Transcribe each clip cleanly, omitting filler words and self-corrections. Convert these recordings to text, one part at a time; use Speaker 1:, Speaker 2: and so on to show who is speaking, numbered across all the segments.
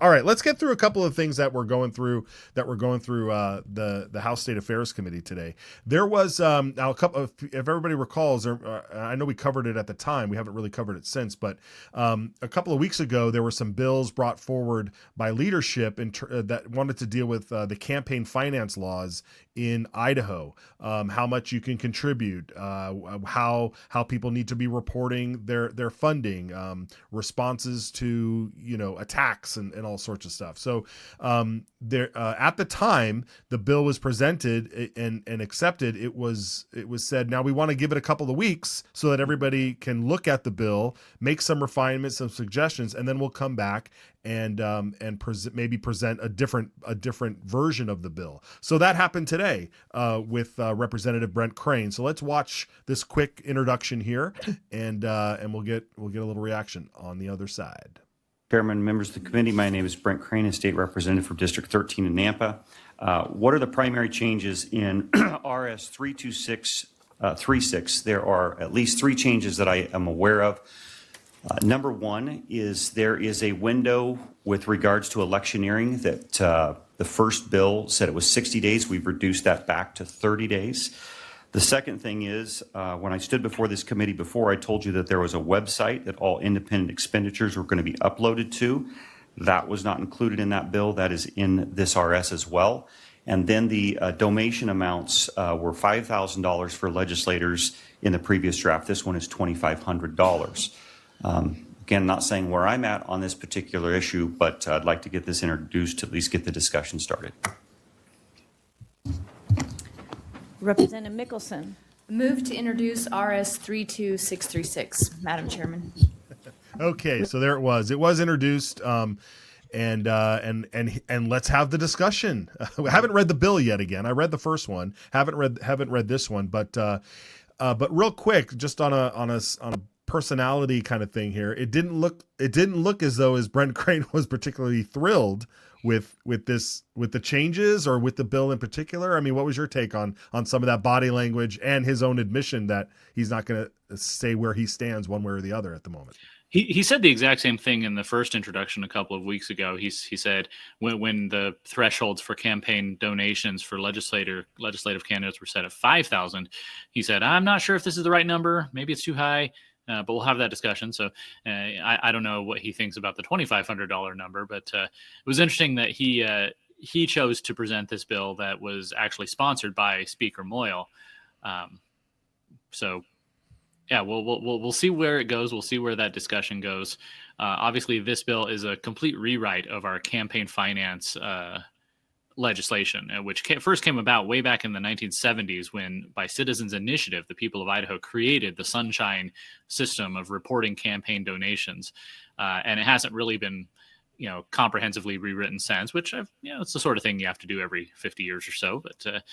Speaker 1: All right, let's get through a couple of things that we're going through the House State Affairs Committee today. There was now a couple of, if everybody recalls, or I know we covered it at the time, we haven't really covered it since, but a couple of weeks ago there were some bills brought forward by leadership that wanted to deal with the campaign finance laws in Idaho, how much you can contribute, how people need to be reporting their funding, responses to attacks and all sorts of stuff. So there at the time the bill was presented and accepted, it was said, now we want to give it a couple of weeks so that everybody can look at the bill, make some refinements, some suggestions, and then we'll come back and maybe present a different version of the bill. So that happened today with Representative Brent Crane. So let's watch this quick introduction here, and we'll get a little reaction on the other side.
Speaker 2: Chairman, members of the committee, my name is Brent Crane, a state representative from District 13 in Nampa. What are the primary changes in RS 32636? There are at least three changes that I am aware of. Number one is there is a window with regards to electioneering that the first bill said it was 60 days. We've reduced that back to 30 days. The second thing is, when I stood before this committee before, I told you that there was a website that all independent expenditures were going to be uploaded to. That was not included in that bill. That is in this RS as well. And then the donation amounts were $5,000 for legislators in the previous draft. This one is $2,500. Again, not saying where I'm at on this particular issue, but I'd like to get this introduced to at least get the discussion started.
Speaker 3: Representative Mickelson.
Speaker 4: Move to introduce RS 32636, Madam Chairman.
Speaker 1: Okay, so there it was. It was introduced, and let's have the discussion. I haven't read the bill yet. Again, I read the first one. Haven't read this one, but real quick, just on a personality kind of thing here, it didn't look as though as Brent Crane was particularly thrilled with the changes or with the bill in particular. I mean, what was your take on some of that body language and his own admission that he's not going to say where he stands one way or the other at the moment?
Speaker 5: He said the exact same thing in the first introduction a couple of weeks ago. He said when the thresholds for campaign donations for legislative candidates were set at 5,000, he said, I'm not sure if this is the right number. Maybe it's too high. But we'll have that discussion. So I don't know what he thinks about the $2,500 number, but it was interesting that he chose to present this bill that was actually sponsored by Speaker Moyle. So yeah, we'll see where it goes. We'll see where that discussion goes. Obviously, this bill is a complete rewrite of our campaign finance legislation, which first came about way back in the 1970s when, by Citizens Initiative, the people of Idaho created the Sunshine system of reporting campaign donations. And it hasn't really been, comprehensively rewritten since, which, it's the sort of thing you have to do every 50 years or so. But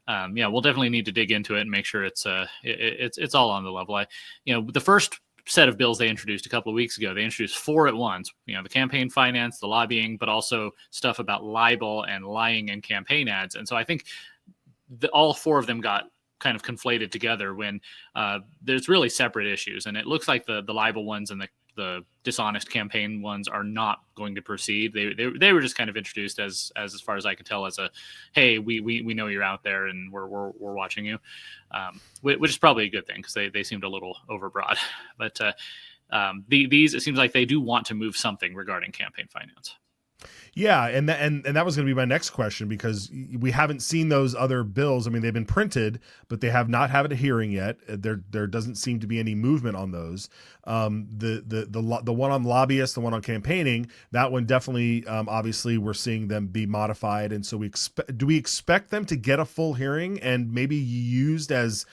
Speaker 5: we'll definitely need to dig into it and make sure it's all on the level. The first set of bills they introduced a couple of weeks ago, they introduced four at once, the campaign finance, the lobbying, but also stuff about libel and lying in campaign ads. And so I think all four of them got kind of conflated together when there's really separate issues. And it looks like the libel ones and the dishonest campaign ones are not going to proceed. They were just kind of introduced as far as I can tell, as a, hey, we know you're out there and we're watching you, which is probably a good thing because they seemed a little overbroad. But these, it seems like they do want to move something regarding campaign finance.
Speaker 1: Yeah, and that was going to be my next question, because we haven't seen those other bills. I mean, they've been printed, but they have not had a hearing yet. There doesn't seem to be any movement on those. The one on lobbyists, the one on campaigning, that one definitely, obviously, we're seeing them be modified, and so do we expect them to get a full hearing and maybe used as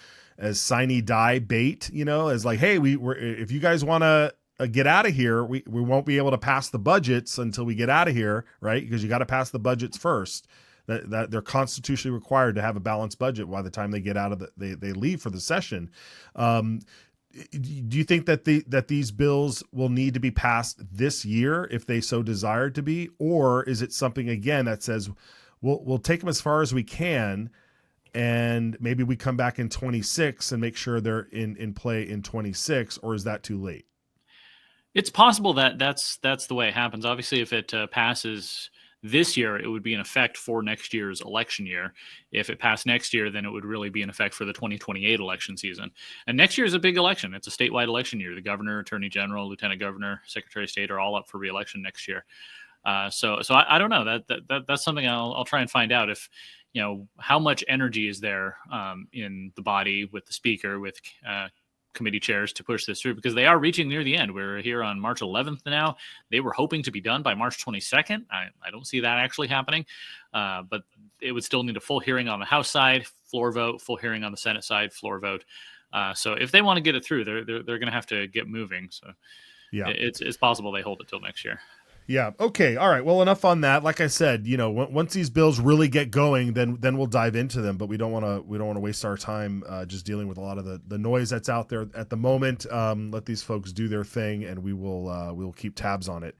Speaker 1: sine die bait? As like, hey, if you guys want to get out of here, we won't be able to pass the budgets until we get out of here, right? Because you got to pass the budgets first. That they're constitutionally required to have a balanced budget by the time they get out of they leave for the session. Do you think that these bills will need to be passed this year if they so desire to be, or is it something again that says we'll take them as far as we can, and maybe we come back in 26 and make sure they're in play in 26, or is that too late?
Speaker 5: It's possible that that's the way it happens. Obviously, if it passes this year, it would be in effect for next year's election year. If it passed next year, then it would really be in effect for the 2028 election season. And next year is a big election. It's a statewide election year. The governor, attorney general, lieutenant governor, secretary of state are all up for re-election next year. So I don't know. That's something I'll try and find out, if how much energy is there in the body, with the speaker, with committee chairs, to push this through, because they are reaching near the end. We're here on March 11th now. They were hoping to be done by March 22nd. I don't see that actually happening, but it would still need a full hearing on the House side, floor vote, full hearing on the Senate side, floor vote. So if they want to get it through, they're going to have to get moving. So
Speaker 1: Yeah.
Speaker 5: it's possible they hold it till next year.
Speaker 1: Yeah. Okay. All right. Well, enough on that. Like I said, once these bills really get going, then we'll dive into them. But we don't want to waste our time just dealing with a lot of the noise that's out there at the moment. Let these folks do their thing, and we'll keep tabs on it.